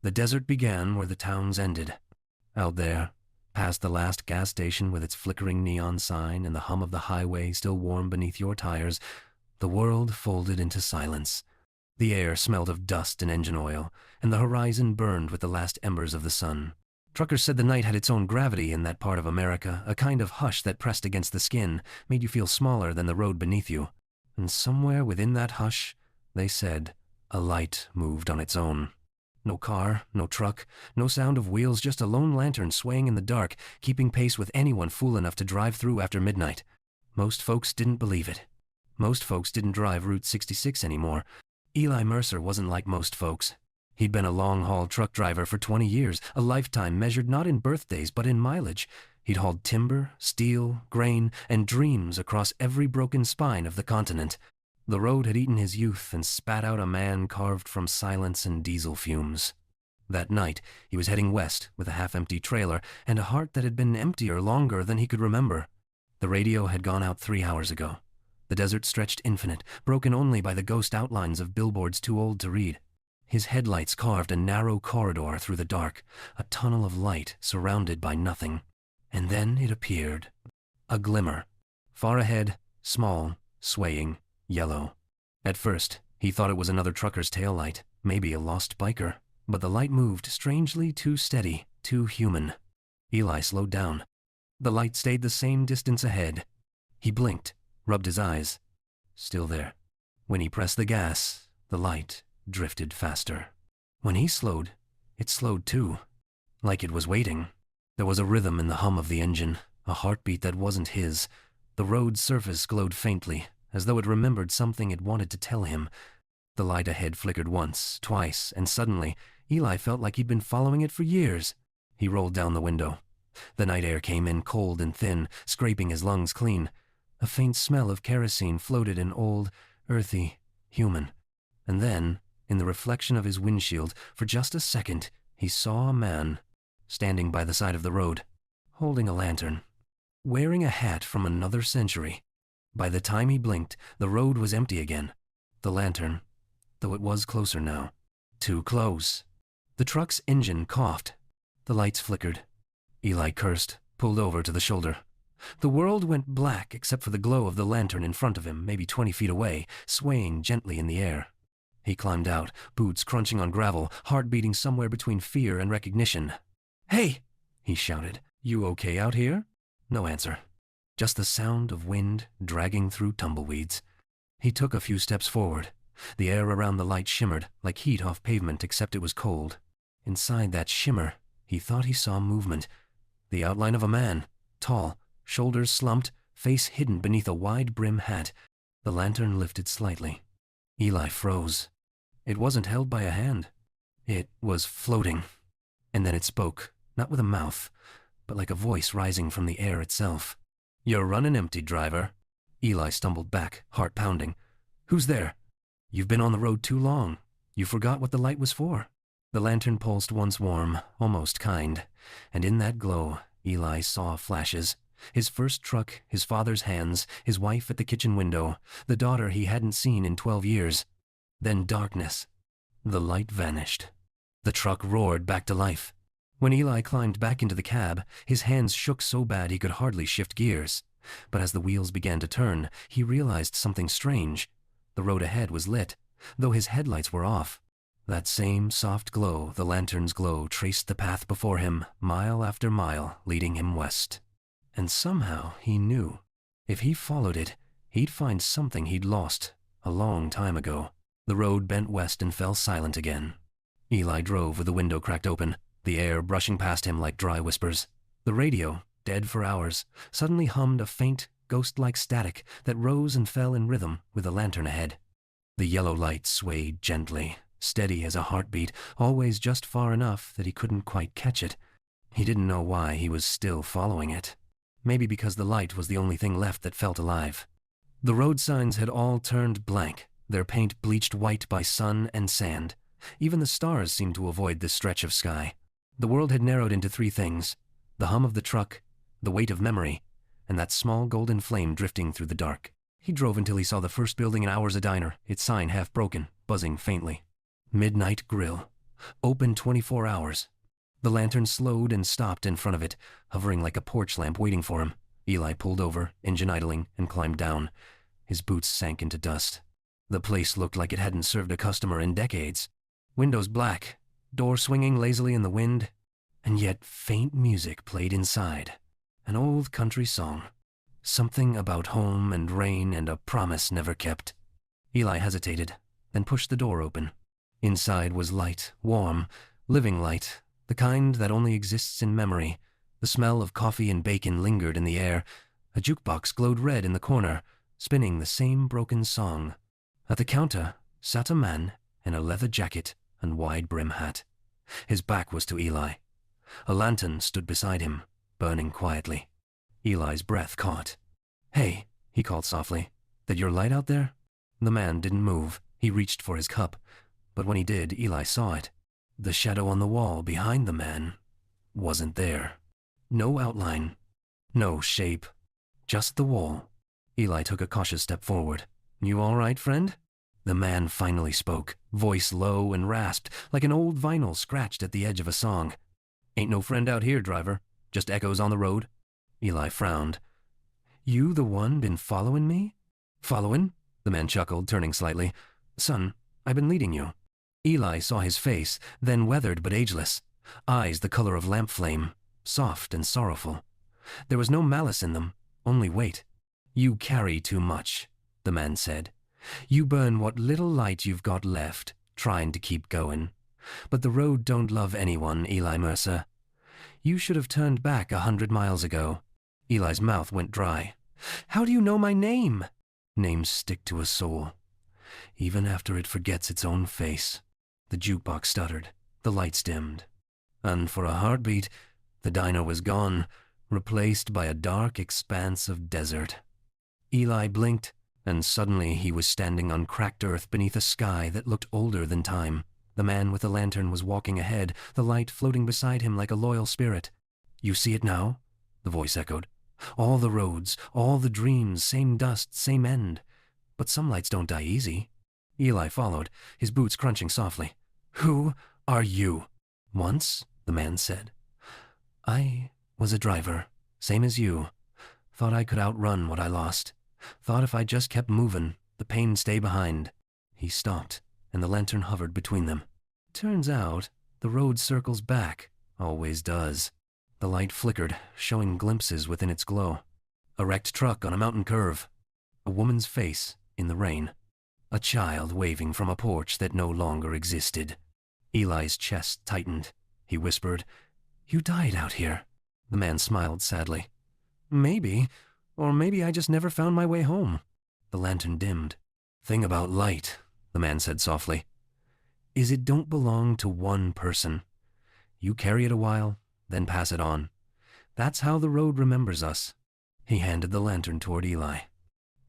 The desert began where the towns ended. Out there, past the last gas station with its flickering neon sign and the hum of the highway still warm beneath your tires, the world folded into silence. The air smelled of dust and engine oil, and the horizon burned with the last embers of the sun. Truckers said the night had its own gravity in that part of America, a kind of hush that pressed against the skin, made you feel smaller than the road beneath you. And somewhere within that hush, they said, a light moved on its own. No car, no truck, no sound of wheels, just a lone lantern swaying in the dark, keeping pace with anyone fool enough to drive through after midnight. Most folks didn't believe it. Most folks didn't drive Route 66 anymore. Eli Mercer wasn't like most folks. He'd been a long-haul truck driver for 20 years, a lifetime measured not in birthdays but in mileage. He'd hauled timber, steel, grain, and dreams across every broken spine of the continent. The road had eaten his youth and spat out a man carved from silence and diesel fumes. That night, he was heading west with a half-empty trailer and a heart that had been emptier longer than he could remember. The radio had gone out 3 hours ago. The desert stretched infinite, broken only by the ghost outlines of billboards too old to read. His headlights carved a narrow corridor through the dark, a tunnel of light surrounded by nothing. And then it appeared. A glimmer. Far ahead, small, swaying, yellow. At first, he thought it was another trucker's taillight, maybe a lost biker. But the light moved strangely too steady, too human. Eli slowed down. The light stayed the same distance ahead. He blinked, rubbed his eyes. Still there. When he pressed the gas, the light drifted faster. When he slowed, it slowed too. Like it was waiting. There was a rhythm in the hum of the engine, a heartbeat that wasn't his. The road's surface glowed faintly, as though it remembered something it wanted to tell him. The light ahead flickered once, twice, and suddenly, Eli felt like he'd been following it for years. He rolled down the window. The night air came in cold and thin, scraping his lungs clean. A faint smell of kerosene floated in old, earthy, human. And then, in the reflection of his windshield, for just a second, he saw a man, standing by the side of the road, holding a lantern, wearing a hat from another century. By the time he blinked, the road was empty again. The lantern, though it was closer now. Too close. The truck's engine coughed. The lights flickered. Eli cursed, pulled over to the shoulder. The world went black except for the glow of the lantern in front of him, maybe 20 feet away, swaying gently in the air. He climbed out, boots crunching on gravel, heart beating somewhere between fear and recognition. "Hey!" he shouted. "You okay out here?" No answer. Just the sound of wind dragging through tumbleweeds. He took a few steps forward. The air around the light shimmered, like heat off pavement, except it was cold. Inside that shimmer, he thought he saw movement. The outline of a man, tall, shoulders slumped, face hidden beneath a wide-brim hat. The lantern lifted slightly. Eli froze. It wasn't held by a hand. It was floating. And then it spoke, not with a mouth, but like a voice rising from the air itself. "You're running empty, driver." Eli stumbled back, heart pounding. "Who's there?" "You've been on the road too long. You forgot what the light was for." The lantern pulsed once warm, almost kind, and in that glow, Eli saw flashes. His first truck, his father's hands, his wife at the kitchen window, the daughter he hadn't seen in 12 years. Then darkness. The light vanished. The truck roared back to life. When Eli climbed back into the cab, his hands shook so bad he could hardly shift gears. But as the wheels began to turn, he realized something strange. The road ahead was lit, though his headlights were off. That same soft glow, the lantern's glow, traced the path before him, mile after mile, leading him west. And somehow he knew. If he followed it, he'd find something he'd lost a long time ago. The road bent west and fell silent again. Eli drove with the window cracked open, the air brushing past him like dry whispers. The radio, dead for hours, suddenly hummed a faint, ghost-like static that rose and fell in rhythm with the lantern ahead. The yellow light swayed gently, steady as a heartbeat, always just far enough that he couldn't quite catch it. He didn't know why he was still following it. Maybe because the light was the only thing left that felt alive. The road signs had all turned blank, their paint bleached white by sun and sand. Even the stars seemed to avoid this stretch of sky. The world had narrowed into 3 things: the hum of the truck, the weight of memory, and that small golden flame drifting through the dark. He drove until he saw the first building in Hours a Diner, its sign half broken, buzzing faintly. Midnight Grill. Open 24 hours. The lantern slowed and stopped in front of it, hovering like a porch lamp waiting for him. Eli pulled over, engine idling, and climbed down. His boots sank into dust. The place looked like it hadn't served a customer in decades. Windows black, door swinging lazily in the wind, and yet faint music played inside. An old country song. Something about home and rain and a promise never kept. Eli hesitated, then pushed the door open. Inside was light, warm, living light, the kind that only exists in memory. The smell of coffee and bacon lingered in the air. A jukebox glowed red in the corner, spinning the same broken song. At the counter sat a man in a leather jacket and wide brim hat. His back was to Eli. A lantern stood beside him, burning quietly. Eli's breath caught. "Hey," he called softly. "That your light out there?" The man didn't move. He reached for his cup. But when he did, Eli saw it. The shadow on the wall behind the man wasn't there. No outline. No shape. Just the wall. Eli took a cautious step forward. "You all right, friend?" The man finally spoke, voice low and rasped, like an old vinyl scratched at the edge of a song. "Ain't no friend out here, driver. Just echoes on the road." Eli frowned. "You the one been following me?" "Following?" The man chuckled, turning slightly. "Son, I've been leading you." Eli saw his face, then weathered but ageless. Eyes the color of lamp flame, soft and sorrowful. There was no malice in them, only weight. "You carry too much," the man said. "You burn what little light you've got left, trying to keep going. But the road don't love anyone, Eli Mercer. You should have turned back 100 miles ago." Eli's mouth went dry. "How do you know my name?" Names stick to a soul, even after it forgets its own face. The jukebox stuttered. The lights dimmed. And for a heartbeat, the diner was gone, replaced by a dark expanse of desert. Eli blinked, and suddenly he was standing on cracked earth beneath a sky that looked older than time. The man with the lantern was walking ahead, the light floating beside him like a loyal spirit. "You see it now?" the voice echoed. "All the roads, all the dreams, same dust, same end. But some lights don't die easy." Eli followed, his boots crunching softly. "Who are you?" "Once," the man said, "I was a driver, same as you. Thought I could outrun what I lost. Thought if I just kept moving, the pain'd stay behind." He stopped, and the lantern hovered between them. "Turns out, the road circles back, always does." The light flickered, showing glimpses within its glow. A wrecked truck on a mountain curve. A woman's face in the rain. A child waving from a porch that no longer existed. Eli's chest tightened. He whispered, "You died out here." The man smiled sadly. "Maybe, or maybe I just never found my way home." The lantern dimmed. "Thing about light," the man said softly, "is it don't belong to one person. You carry it a while, then pass it on. That's how the road remembers us." He handed the lantern toward Eli.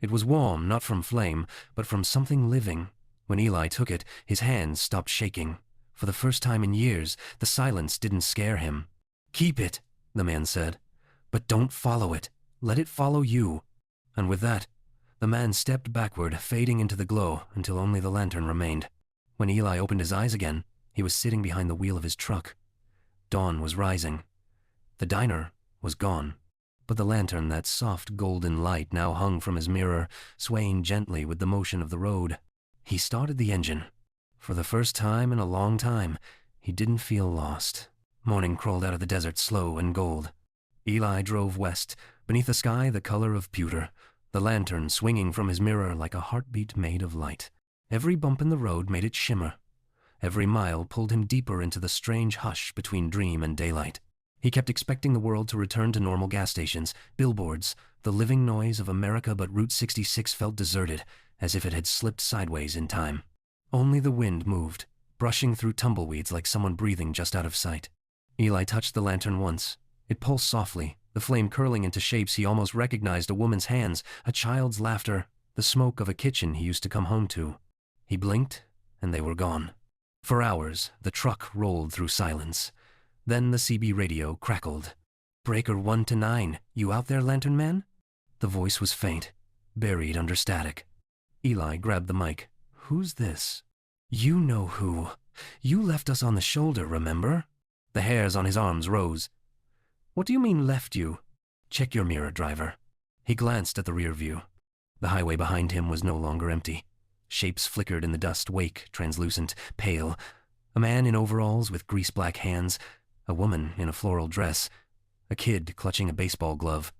It was warm, not from flame, but from something living. When Eli took it, his hands stopped shaking. For the first time in years, the silence didn't scare him. "Keep it," the man said, "but don't follow it. Let it follow you." And with that, the man stepped backward, fading into the glow until only the lantern remained. When Eli opened his eyes again, he was sitting behind the wheel of his truck. Dawn was rising. The diner was gone, but the lantern, that soft golden light, now hung from his mirror, swaying gently with the motion of the road. He started the engine. For the first time in a long time, he didn't feel lost. Morning crawled out of the desert slow and gold. Eli drove west, beneath a sky the color of pewter, the lantern swinging from his mirror like a heartbeat made of light. Every bump in the road made it shimmer. Every mile pulled him deeper into the strange hush between dream and daylight. He kept expecting the world to return to normal gas stations, billboards, the living noise of America, but Route 66 felt deserted, as if it had slipped sideways in time. Only the wind moved, brushing through tumbleweeds like someone breathing just out of sight. Eli touched the lantern once. It pulsed softly, the flame curling into shapes he almost recognized: a woman's hands, a child's laughter, the smoke of a kitchen he used to come home to. He blinked, and they were gone. For hours, the truck rolled through silence. Then the CB radio crackled. "Breaker 1 to 9, you out there, Lantern Man?" The voice was faint, buried under static. Eli grabbed the mic. "Who's this?" "You know who," You left us on the shoulder, remember? The hairs on his arms rose. What do you mean left you? Check your mirror, driver. He glanced at the rear view. The highway behind him was no longer empty. Shapes flickered in the dust wake, translucent, pale. A man in overalls with grease-black hands, a woman in a floral dress, a kid clutching a baseball glove.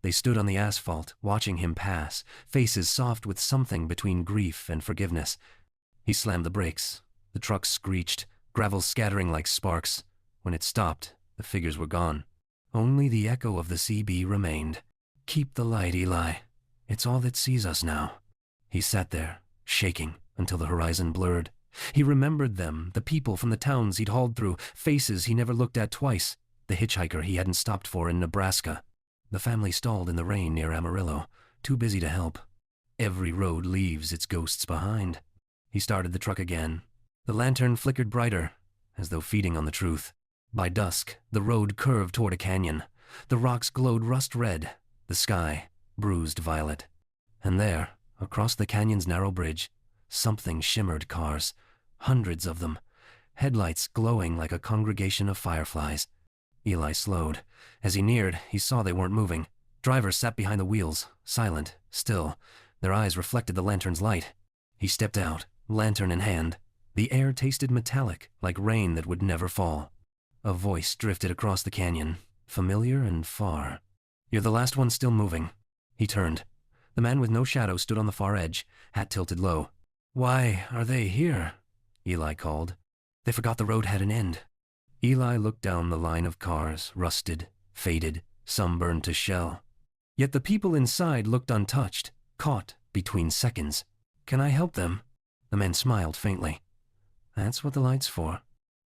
They stood on the asphalt, watching him pass, faces soft with something between grief and forgiveness. He slammed the brakes. The truck screeched, gravel scattering like sparks. When it stopped, the figures were gone. Only the echo of the CB remained. Keep the light, Eli. It's all that sees us now. He sat there, shaking, until the horizon blurred. He remembered them, the people from the towns he'd hauled through, faces he never looked at twice, the hitchhiker he hadn't stopped for in Nebraska. The family stalled in the rain near Amarillo, too busy to help. Every road leaves its ghosts behind. He started the truck again. The lantern flickered brighter, as though feeding on the truth. By dusk, the road curved toward a canyon. The rocks glowed rust red, the sky bruised violet. And there, across the canyon's narrow bridge, something shimmered cars, hundreds of them, headlights glowing like a congregation of fireflies. Eli slowed. As he neared, he saw they weren't moving. Drivers sat behind the wheels, silent, still. Their eyes reflected the lantern's light. He stepped out, lantern in hand. The air tasted metallic, like rain that would never fall. A voice drifted across the canyon, familiar and far. You're the last one still moving. He turned. The man with no shadow stood on the far edge, hat tilted low. Why are they here? Eli called. They forgot the road had an end. Eli looked down the line of cars, rusted, faded, some burned to shell. Yet the people inside looked untouched, caught between seconds. Can I help them? The man smiled faintly. That's what the light's for.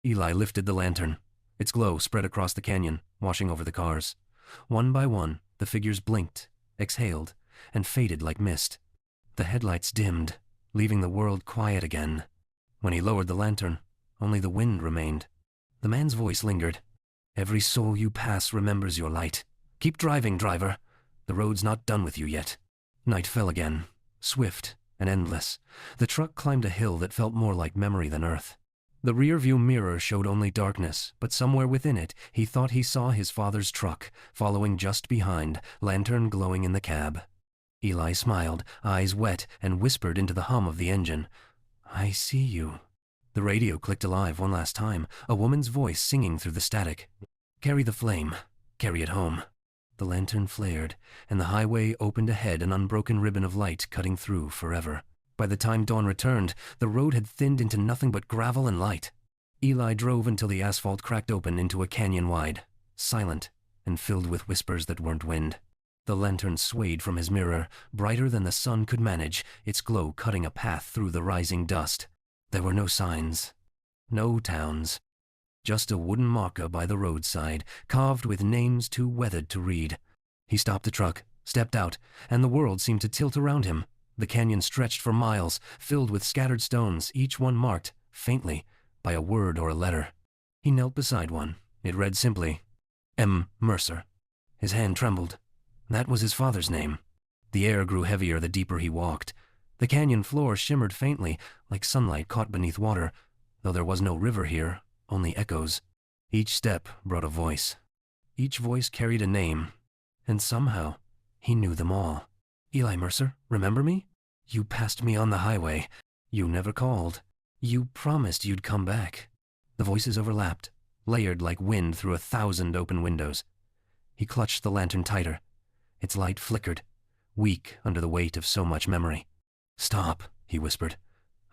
Eli lifted the lantern. Its glow spread across the canyon, washing over the cars. One by one, the figures blinked, exhaled, and faded like mist. The headlights dimmed, leaving the world quiet again. When he lowered the lantern, only the wind remained. The man's voice lingered. Every soul you pass remembers your light. Keep driving, driver. The road's not done with you yet. Night fell again, swift and endless. The truck climbed a hill that felt more like memory than earth. The rear-view mirror showed only darkness, but somewhere within it, he thought he saw his father's truck, following just behind, lantern glowing in the cab. Eli smiled, eyes wet, and whispered into the hum of the engine. I see you. The radio clicked alive one last time, a woman's voice singing through the static. Carry the flame. Carry it home. The lantern flared, and the highway opened ahead, an unbroken ribbon of light cutting through forever. By the time dawn returned, the road had thinned into nothing but gravel and light. Eli drove until the asphalt cracked open into a canyon wide, silent and filled with whispers that weren't wind. The lantern swayed from his mirror, brighter than the sun could manage, its glow cutting a path through the rising dust. There were no signs, no towns. Just a wooden marker by the roadside, carved with names too weathered to read. He stopped the truck, stepped out, and the world seemed to tilt around him. The canyon stretched for miles, filled with scattered stones, each one marked, faintly, by a word or a letter. He knelt beside one. It read simply, M. Mercer. His hand trembled. That was his father's name. The air grew heavier the deeper he walked. The canyon floor shimmered faintly, like sunlight caught beneath water, though there was no river here, only echoes. Each step brought a voice. Each voice carried a name, and somehow he knew them all. Eli Mercer, remember me? You passed me on the highway. You never called. You promised you'd come back. The voices overlapped, layered like wind through 1,000 open windows. He clutched the lantern tighter. Its light flickered, weak under the weight of so much memory. Stop, he whispered.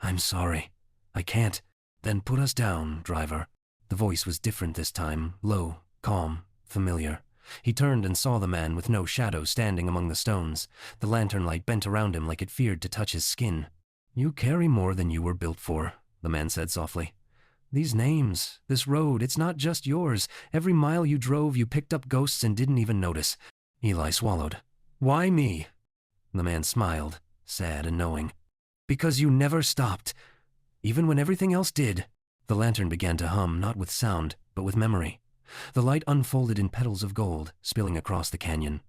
I'm sorry. I can't. Then put us down, driver. The voice was different this time, low, calm, familiar. He turned and saw the man with no shadow standing among the stones. The lantern light bent around him like it feared to touch his skin. You carry more than you were built for, the man said softly. These names, this road, it's not just yours. Every mile you drove, you picked up ghosts and didn't even notice. Eli swallowed. Why me? The man smiled, sad and knowing. Because you never stopped. Even when everything else did. The lantern began to hum, not with sound, but with memory. The light unfolded in petals of gold, spilling across the canyon.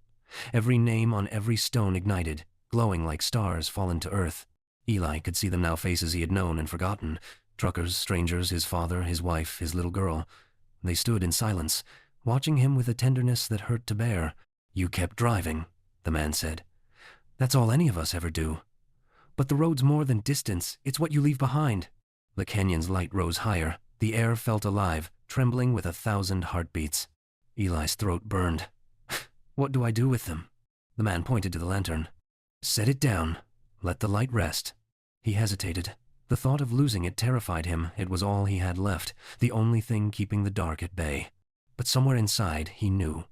Every name on every stone ignited, glowing like stars fallen to earth. Eli could see them now, faces he had known and forgotten, Truckers, strangers, his father, his wife, his little girl. They stood in silence, watching him with a tenderness that hurt to bear. "You kept driving," the man said. "That's all any of us ever do. But the road's more than distance, it's what you leave behind." The canyon's light rose higher. The air felt alive, trembling with 1,000 heartbeats. Eli's throat burned. "What do I do with them?" The man pointed to the lantern. "Set it down. Let the light rest." He hesitated. The thought of losing it terrified him. It was all he had left, the only thing keeping the dark at bay. But somewhere inside, he knew.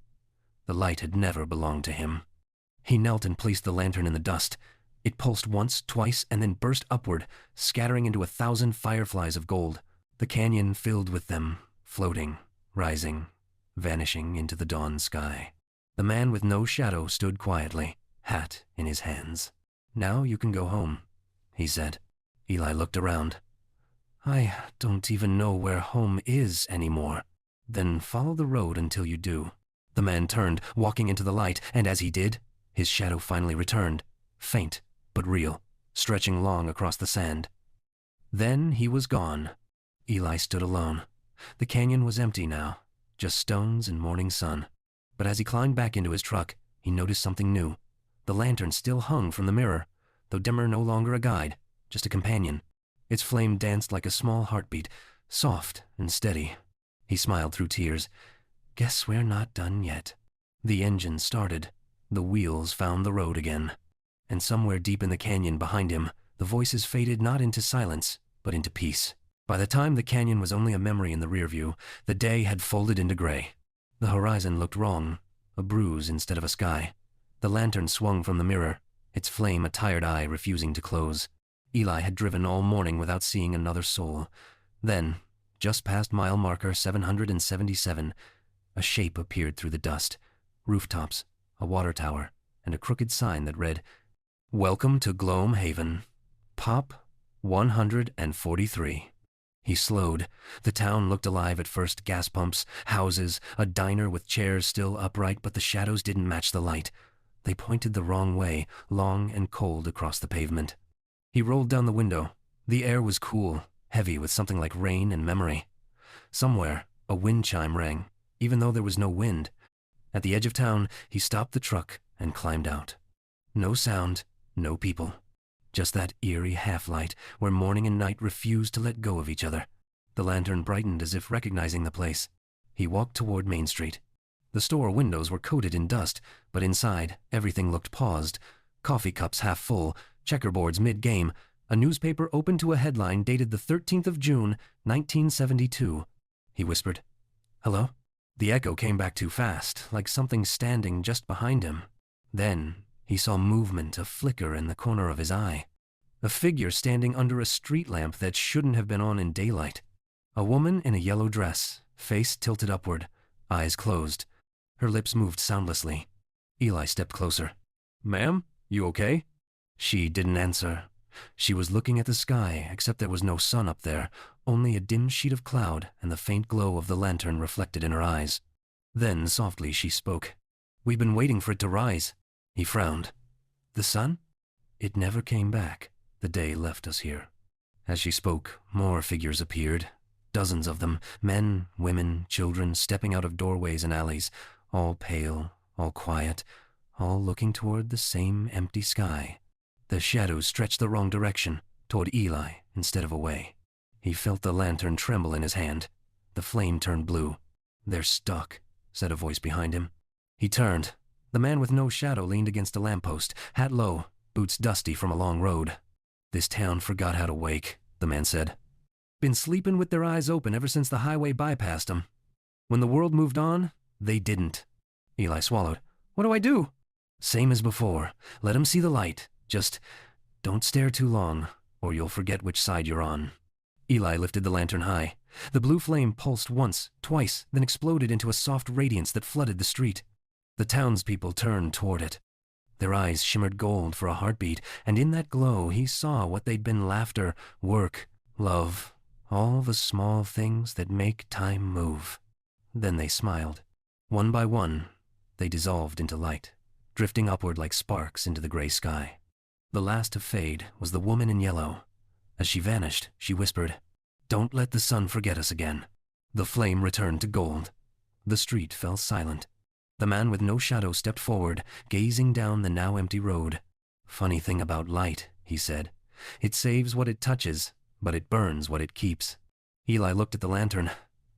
The light had never belonged to him. He knelt and placed the lantern in the dust. It pulsed once, twice, and then burst upward, scattering into 1,000 fireflies of gold. The canyon filled with them, floating, rising, vanishing into the dawn sky. The man with no shadow stood quietly, hat in his hands. "Now you can go home," he said. Eli looked around. "I don't even know where home is anymore." "Then follow the road until you do." The man turned, walking into the light, and as he did, his shadow finally returned, faint but real, stretching long across the sand. Then he was gone. Eli stood alone. The canyon was empty now, just stones and morning sun. But as he climbed back into his truck, he noticed something new. The lantern still hung from the mirror, though dimmer no longer a guide, just a companion. Its flame danced like a small heartbeat, soft and steady. He smiled through tears. "Guess we're not done yet." The engine started. The wheels found the road again. And somewhere deep in the canyon behind him, the voices faded not into silence, but into peace. By the time the canyon was only a memory in the rear view, the day had folded into gray. The horizon looked wrong, a bruise instead of a sky. The lantern swung from the mirror, its flame a tired eye refusing to close. Eli had driven all morning without seeing another soul. Then, just past mile marker 777, a shape appeared through the dust. Rooftops, a water tower, and a crooked sign that read, "Welcome to Gloam Haven. Pop 143. He slowed. The town looked alive at first. Gas pumps, houses, a diner with chairs still upright, but the shadows didn't match the light. They pointed the wrong way, long and cold across the pavement. He rolled down the window. The air was cool, heavy with something like rain and memory. Somewhere, a wind chime rang, even though there was no wind. At the edge of town, he stopped the truck and climbed out. No sound, no people. Just that eerie half-light where morning and night refused to let go of each other. The lantern brightened as if recognizing the place. He walked toward Main Street. The store windows were coated in dust, but inside, everything looked paused. Coffee cups half full, checkerboards mid-game, a newspaper open to a headline dated the 13th of June, 1972. He whispered, "Hello?" The echo came back too fast, like something standing just behind him. Then he saw movement, a flicker in the corner of his eye. A figure standing under a street lamp that shouldn't have been on in daylight. A woman in a yellow dress, face tilted upward, eyes closed. Her lips moved soundlessly. Eli stepped closer. "Ma'am, you okay?" She didn't answer. She was looking at the sky, except there was no sun up there, only a dim sheet of cloud and the faint glow of the lantern reflected in her eyes. Then, softly, she spoke. "We've been waiting for it to rise." He frowned. "The sun?" "It never came back. The day left us here." As she spoke, more figures appeared. Dozens of them, men, women, children, stepping out of doorways and alleys, all pale, all quiet, all looking toward the same empty sky. The shadows stretched the wrong direction, toward Eli instead of away. He felt the lantern tremble in his hand. The flame turned blue. "They're stuck," said a voice behind him. He turned. The man with no shadow leaned against a lamppost, hat low, boots dusty from a long road. "This town forgot how to wake," the man said. "Been sleeping with their eyes open ever since the highway bypassed them. When the world moved on, they didn't." Eli swallowed. "What do I do?" "Same as before. Let 'em see the light. Just don't stare too long, or you'll forget which side you're on." Eli lifted the lantern high. The blue flame pulsed once, twice, then exploded into a soft radiance that flooded the street. The townspeople turned toward it. Their eyes shimmered gold for a heartbeat, and in that glow he saw what they'd been: laughter, work, love, all the small things that make time move. Then they smiled. One by one, they dissolved into light, drifting upward like sparks into the gray sky. The last to fade was the woman in yellow. As she vanished, she whispered, Don't let the sun forget us again." The flame returned to gold. The street fell silent. The man with no shadow stepped forward, gazing down the now empty road. "Funny thing about light," he said. "It saves what it touches, but it burns what it keeps." Eli looked at the lantern.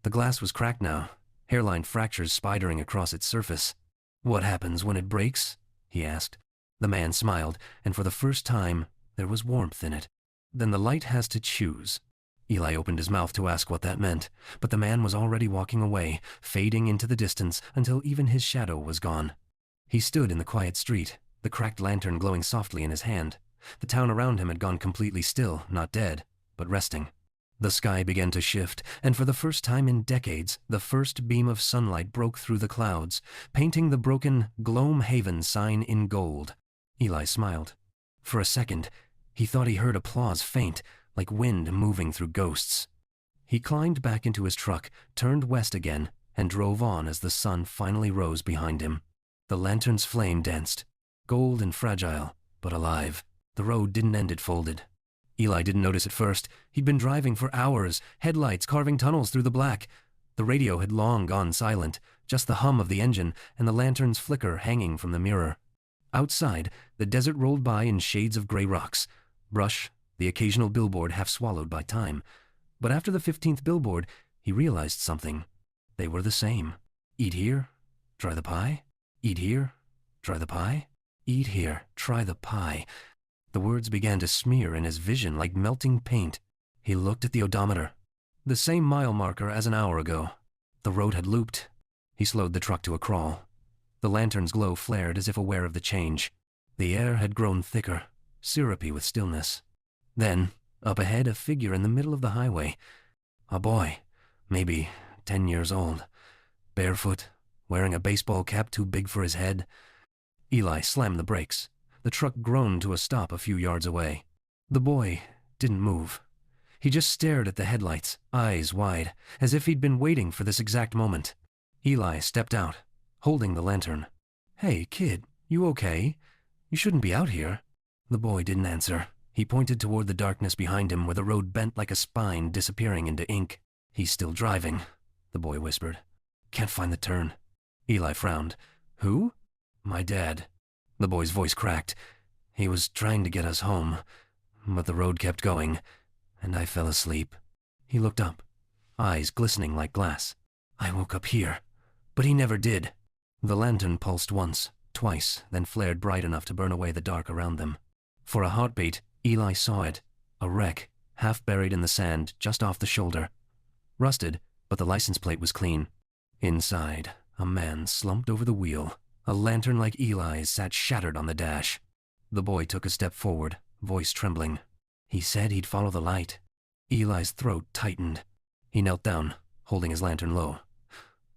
The glass was cracked now, hairline fractures spidering across its surface. "What happens when it breaks?" he asked. The man smiled, and for the first time, there was warmth in it. "Then the light has to choose." Eli opened his mouth to ask what that meant, but the man was already walking away, fading into the distance until even his shadow was gone. He stood in the quiet street, the cracked lantern glowing softly in his hand. The town around him had gone completely still, not dead, but resting. The sky began to shift, and for the first time in decades, the first beam of sunlight broke through the clouds, painting the broken Gloamhaven sign in gold. Eli smiled. For a second, he thought he heard applause faint, like wind moving through ghosts. He climbed back into his truck, turned west again, and drove on as the sun finally rose behind him. The lantern's flame danced, gold and fragile, but alive. The road didn't end, it folded. Eli didn't notice at first. He'd been driving for hours, headlights carving tunnels through the black. The radio had long gone silent, just the hum of the engine and the lantern's flicker hanging from the mirror. Outside, the desert rolled by in shades of gray rocks, brush, the occasional billboard half swallowed by time. But after the 15th billboard, he realized something. They were the same. Eat here, try the pie. Eat here, try the pie. Eat here, try the pie. The words began to smear in his vision like melting paint. He looked at the odometer. The same mile marker as an hour ago. The road had looped. He slowed the truck to a crawl. The lantern's glow flared as if aware of the change. The air had grown thicker, syrupy with stillness. Then, up ahead, a figure in the middle of the highway. A boy, maybe 10 years old, barefoot, wearing a baseball cap too big for his head. Eli slammed the brakes. The truck groaned to a stop a few yards away. The boy didn't move. He just stared at the headlights, eyes wide, as if he'd been waiting for this exact moment. Eli stepped out, holding the lantern. "Hey, kid, you okay? You shouldn't be out here." The boy didn't answer. He pointed toward the darkness behind him where the road bent like a spine disappearing into ink. "He's still driving," the boy whispered. "Can't find the turn." Eli frowned. "Who?" "My dad." The boy's voice cracked. "He was trying to get us home, but the road kept going, and I fell asleep." He looked up, eyes glistening like glass. "I woke up here, but he never did." The lantern pulsed once, twice, then flared bright enough to burn away the dark around them. For a heartbeat, Eli saw it, a wreck, half buried in the sand just off the shoulder. Rusted, but the license plate was clean. Inside, a man slumped over the wheel. A lantern like Eli's sat shattered on the dash. The boy took a step forward, voice trembling. "He said he'd follow the light." Eli's throat tightened. He knelt down, holding his lantern low.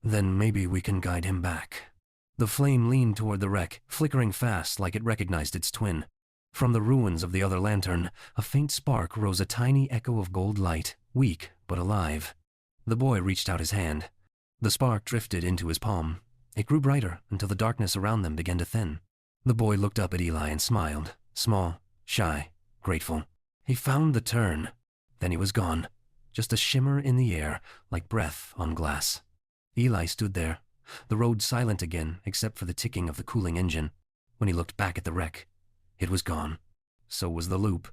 "Then maybe we can guide him back." The flame leaned toward the wreck, flickering fast like it recognized its twin. From the ruins of the other lantern, a faint spark rose, a tiny echo of gold light, weak but alive. The boy reached out his hand. The spark drifted into his palm. It grew brighter until the darkness around them began to thin. The boy looked up at Eli and smiled, small, shy, grateful. He found the turn. Then he was gone, just a shimmer in the air, like breath on glass. Eli stood there, the road silent again except for the ticking of the cooling engine. When he looked back at the wreck, it was gone. So was the loop.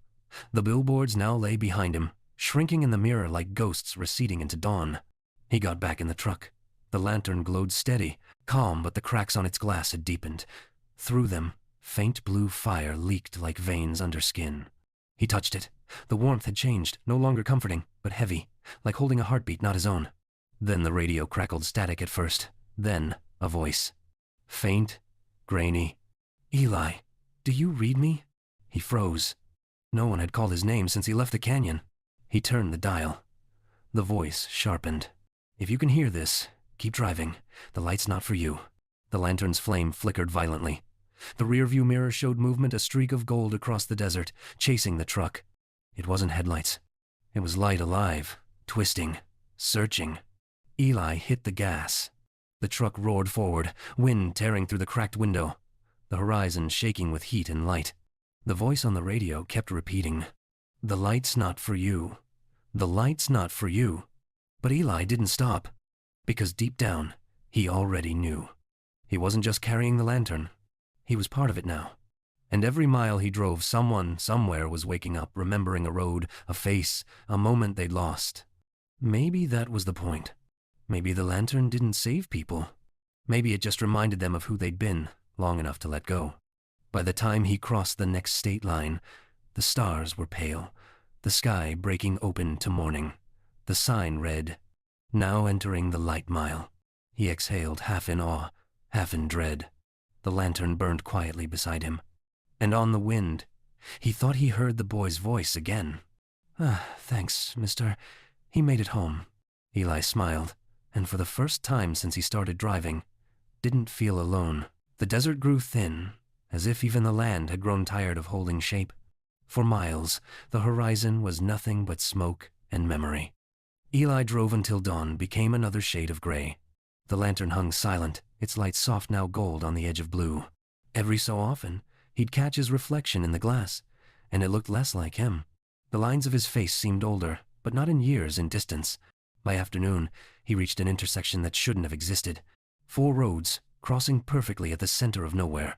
The billboards now lay behind him, shrinking in the mirror like ghosts receding into dawn. He got back in the truck. The lantern glowed steady, calm, but the cracks on its glass had deepened. Through them, faint blue fire leaked like veins under skin. He touched it. The warmth had changed, no longer comforting, but heavy, like holding a heartbeat not his own. Then the radio crackled static at first, then a voice. Faint, grainy. "Eli, do you read me?" He froze. No one had called his name since he left the canyon. He turned the dial. The voice sharpened. "If you can hear this, keep driving. The light's not for you." The lantern's flame flickered violently. The rearview mirror showed movement, a streak of gold across the desert, chasing the truck. It wasn't headlights. It was light alive, twisting, searching. Eli hit the gas. The truck roared forward, wind tearing through the cracked window, the horizon shaking with heat and light. The voice on the radio kept repeating, "The light's not for you. "The light's not for you." But Eli didn't stop, because deep down, he already knew. He wasn't just carrying the lantern. He was part of it now. And every mile he drove, someone, somewhere was waking up, remembering a road, a face, a moment they'd lost. Maybe that was the point. Maybe the lantern didn't save people. Maybe it just reminded them of who they'd been, long enough to let go. By the time he crossed the next state line, the stars were pale, the sky breaking open to morning. The sign read, "Now entering the light mile." He exhaled, half in awe, half in dread. The lantern burned quietly beside him. And on the wind, he thought he heard the boy's voice again. Thanks, mister. He made it home." Eli smiled, and for the first time since he started driving, didn't feel alone. The desert grew thin, as if even the land had grown tired of holding shape. For miles, the horizon was nothing but smoke and memory. Eli drove until dawn became another shade of gray. The lantern hung silent, its light soft now gold on the edge of blue. Every so often, he'd catch his reflection in the glass, and it looked less like him. The lines of his face seemed older, but not in years, in distance. By afternoon, he reached an intersection that shouldn't have existed. 4 roads, crossing perfectly at the center of nowhere.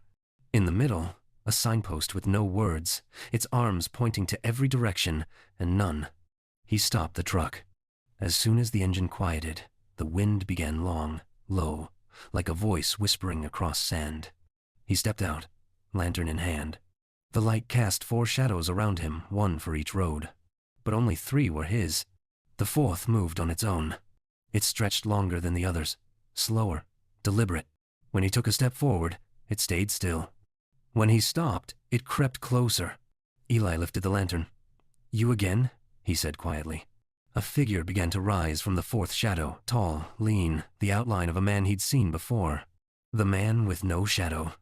In the middle, a signpost with no words, its arms pointing to every direction, and none. He stopped the truck. As soon as the engine quieted, the wind began long, low, like a voice whispering across sand. He stepped out, lantern in hand. The light cast 4 shadows around him, 1 for each road. But only 3 were his. The 4th moved on its own. It stretched longer than the others, slower, deliberate. When he took a step forward, it stayed still. When he stopped, it crept closer. Eli lifted the lantern. "You again?" he said quietly. A figure began to rise from the 4th shadow, tall, lean, the outline of a man he'd seen before. The man with no shadow.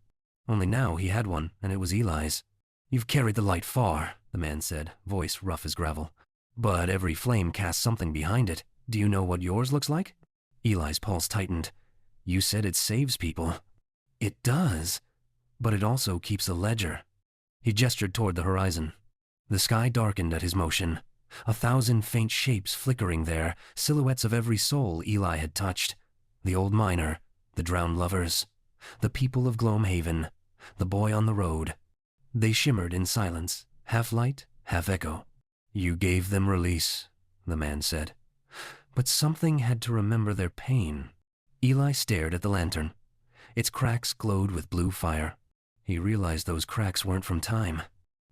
Only now he had one, and it was Eli's. "You've carried the light far," the man said, voice rough as gravel. "But every flame casts something behind it. Do you know what yours looks like?" Eli's pulse tightened. "You said it saves people." "It does, but it also keeps a ledger." He gestured toward the horizon. The sky darkened at his motion. 1,000 faint shapes flickering there, silhouettes of every soul Eli had touched. The old miner, the drowned lovers, the people of Gloamhaven, the boy on the road. They shimmered in silence, half light, half echo. "You gave them release," the man said. But something had to remember their pain. Eli stared at the lantern. Its cracks glowed with blue fire. He realized those cracks weren't from time.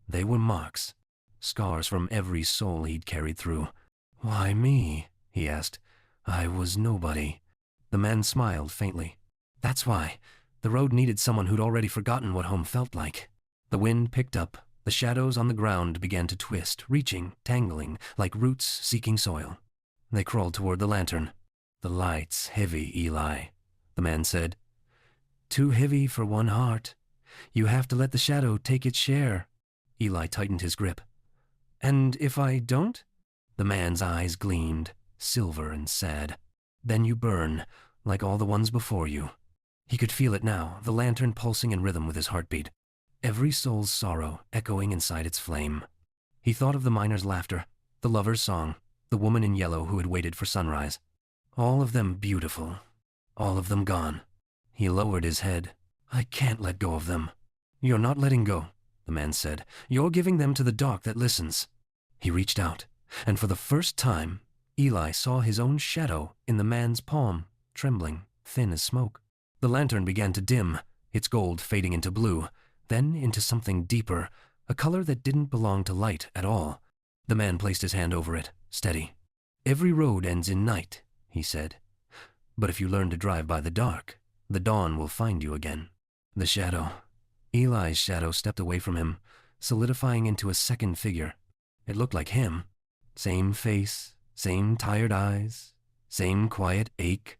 They were marks. Scars from every soul he'd carried through. "Why me?" he asked. "I was nobody." The man smiled faintly. "That's why. The road needed someone who'd already forgotten what home felt like." The wind picked up. The shadows on the ground began to twist, reaching, tangling, like roots seeking soil. They crawled toward the lantern. "The light's heavy, Eli," the man said. "Too heavy for one heart. You have to let the shadow take its share." Eli tightened his grip. "And if I don't?" The man's eyes gleamed, silver and sad. "Then you burn, like all the ones before you." He could feel it now, the lantern pulsing in rhythm with his heartbeat. Every soul's sorrow echoing inside its flame. He thought of the miner's laughter, the lover's song, the woman in yellow who had waited for sunrise. All of them beautiful, all of them gone. He lowered his head. "I can't let go of them." "You're not letting go," the man said. "You're giving them to the dark that listens." He reached out, and for the first time, Eli saw his own shadow in the man's palm, trembling, thin as smoke. The lantern began to dim, its gold fading into blue, then into something deeper, a color that didn't belong to light at all. The man placed his hand over it, steady. "Every road ends in night," he said. "But if you learn to drive by the dark, the dawn will find you again." The shadow. Eli's shadow stepped away from him, solidifying into a second figure. It looked like him. Same face, same tired eyes, same quiet ache.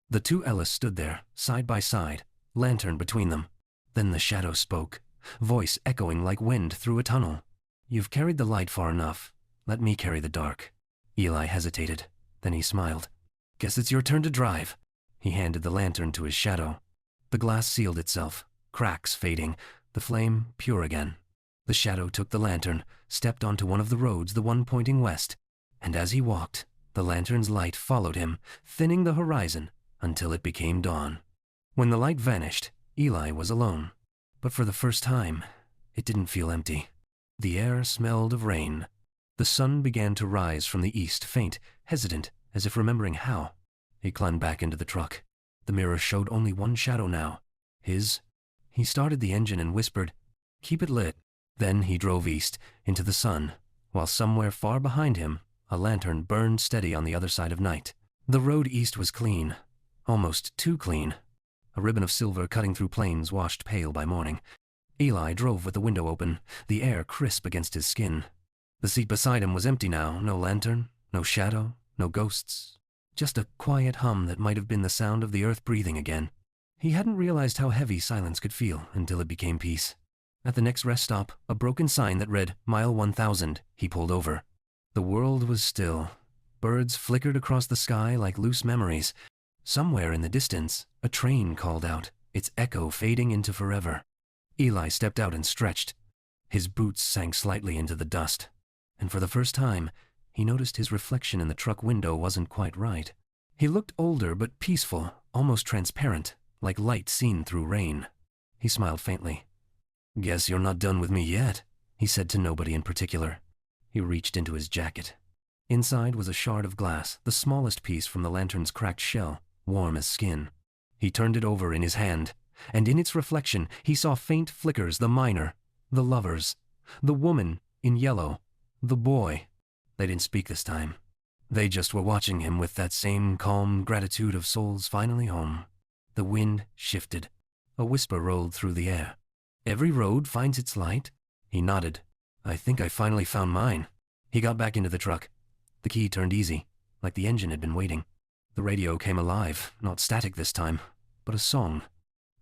The 2 Ellis stood there, side by side, lantern between them. Then the shadow spoke, voice echoing like wind through a tunnel. "You've carried the light far enough. Let me carry the dark." Eli hesitated. Then he smiled. "Guess it's your turn to drive." He handed the lantern to his shadow. The glass sealed itself, cracks fading, the flame pure again. The shadow took the lantern, stepped onto one of the roads, the one pointing west, and as he walked, the lantern's light followed him, thinning the horizon until it became dawn. When the light vanished, Eli was alone. But for the first time, it didn't feel empty. The air smelled of rain. The sun began to rise from the east, faint, hesitant, as if remembering how. He climbed back into the truck. The mirror showed only one shadow now. His. He started the engine and whispered, "Keep it lit." Then he drove east, into the sun, while somewhere far behind him, a lantern burned steady on the other side of night. The road east was clean, almost too clean. A ribbon of silver cutting through plains washed pale by morning. Eli drove with the window open, the air crisp against his skin. The seat beside him was empty now, no lantern, no shadow, no ghosts. Just a quiet hum that might have been the sound of the earth breathing again. He hadn't realized how heavy silence could feel until it became peace. At the next rest stop, a broken sign that read Mile 1000, he pulled over. The world was still. Birds flickered across the sky like loose memories. Somewhere in the distance, a train called out, its echo fading into forever. Eli stepped out and stretched. His boots sank slightly into the dust, and for the first time, he noticed his reflection in the truck window wasn't quite right. He looked older but peaceful, almost transparent, like light seen through rain. He smiled faintly. "Guess you're not done with me yet," he said to nobody in particular. He reached into his jacket. Inside was a shard of glass, the smallest piece from the lantern's cracked shell, warm as skin. He turned it over in his hand, and in its reflection he saw faint flickers, the miner, the lovers, the woman in yellow, the boy. They didn't speak this time. They just were watching him with that same calm gratitude of souls finally home. The wind shifted. A whisper rolled through the air. "Every road finds its light?" He nodded. "I think I finally found mine." He got back into the truck. The key turned easy, like the engine had been waiting. The radio came alive, not static this time, but a song.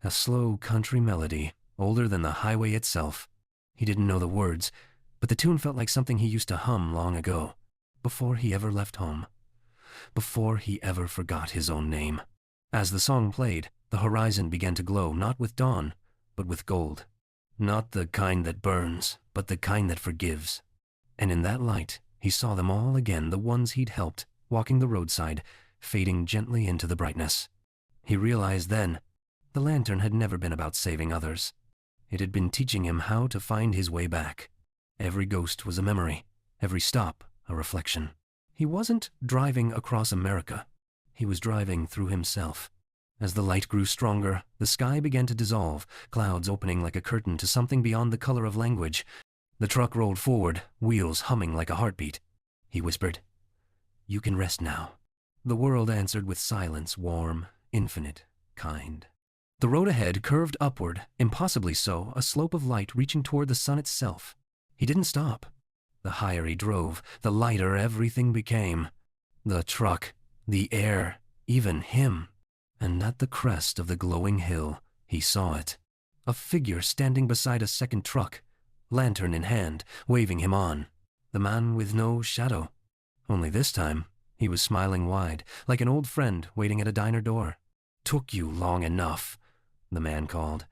A slow country melody, older than the highway itself. He didn't know the words, but the tune felt like something he used to hum long ago, before he ever left home, before he ever forgot his own name. As the song played, the horizon began to glow, not with dawn, but with gold. Not the kind that burns, but the kind that forgives. And in that light, he saw them all again, the ones he'd helped, walking the roadside, fading gently into the brightness. He realized then, the lantern had never been about saving others. It had been teaching him how to find his way back. Every ghost was a memory, every stop a reflection. He wasn't driving across America. He was driving through himself. As the light grew stronger, the sky began to dissolve, clouds opening like a curtain to something beyond the color of language. The truck rolled forward, wheels humming like a heartbeat. He whispered, "You can rest now." The world answered with silence, warm, infinite, kind. The road ahead curved upward, impossibly so, a slope of light reaching toward the sun itself. He didn't stop. The higher he drove, the lighter everything became. The truck, the air, even him. And at the crest of the glowing hill, he saw it. A figure standing beside a second truck, lantern in hand, waving him on. The man with no shadow. Only this time, he was smiling wide, like an old friend waiting at a diner door. "Took you long enough," the man called.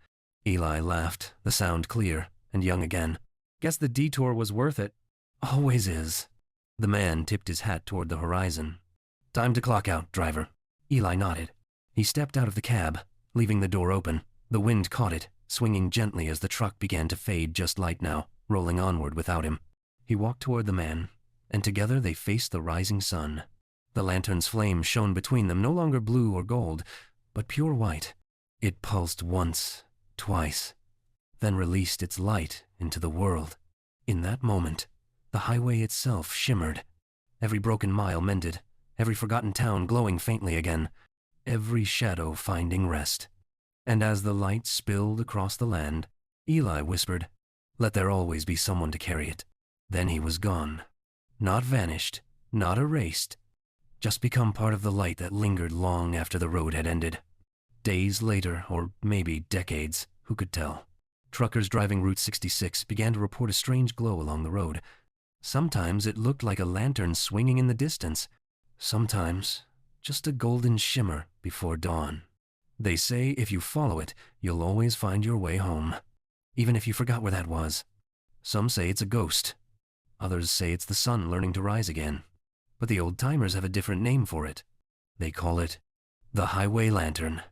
Eli laughed, the sound clear and young again. "Guess the detour was worth it." "Always is." The man tipped his hat toward the horizon. "Time to clock out, driver." Eli nodded. He stepped out of the cab, leaving the door open. The wind caught it, swinging gently as the truck began to fade just light now, rolling onward without him. He walked toward the man, and together they faced the rising sun. The lantern's flame shone between them, no longer blue or gold, but pure white. It pulsed once, twice, then released its light into the world. In that moment, the highway itself shimmered, every broken mile mended, every forgotten town glowing faintly again, every shadow finding rest. And as the light spilled across the land, Eli whispered, "Let there always be someone to carry it." Then he was gone. Not vanished, not erased, just become part of the light that lingered long after the road had ended. Days later, or maybe decades, who could tell? Truckers driving Route 66 began to report a strange glow along the road. Sometimes it looked like a lantern swinging in the distance. Sometimes just a golden shimmer before dawn. They say if you follow it, you'll always find your way home, even if you forgot where that was. Some say it's a ghost. Others say it's the sun learning to rise again. but the old-timers have a different name for it. They call it the Highway Lantern.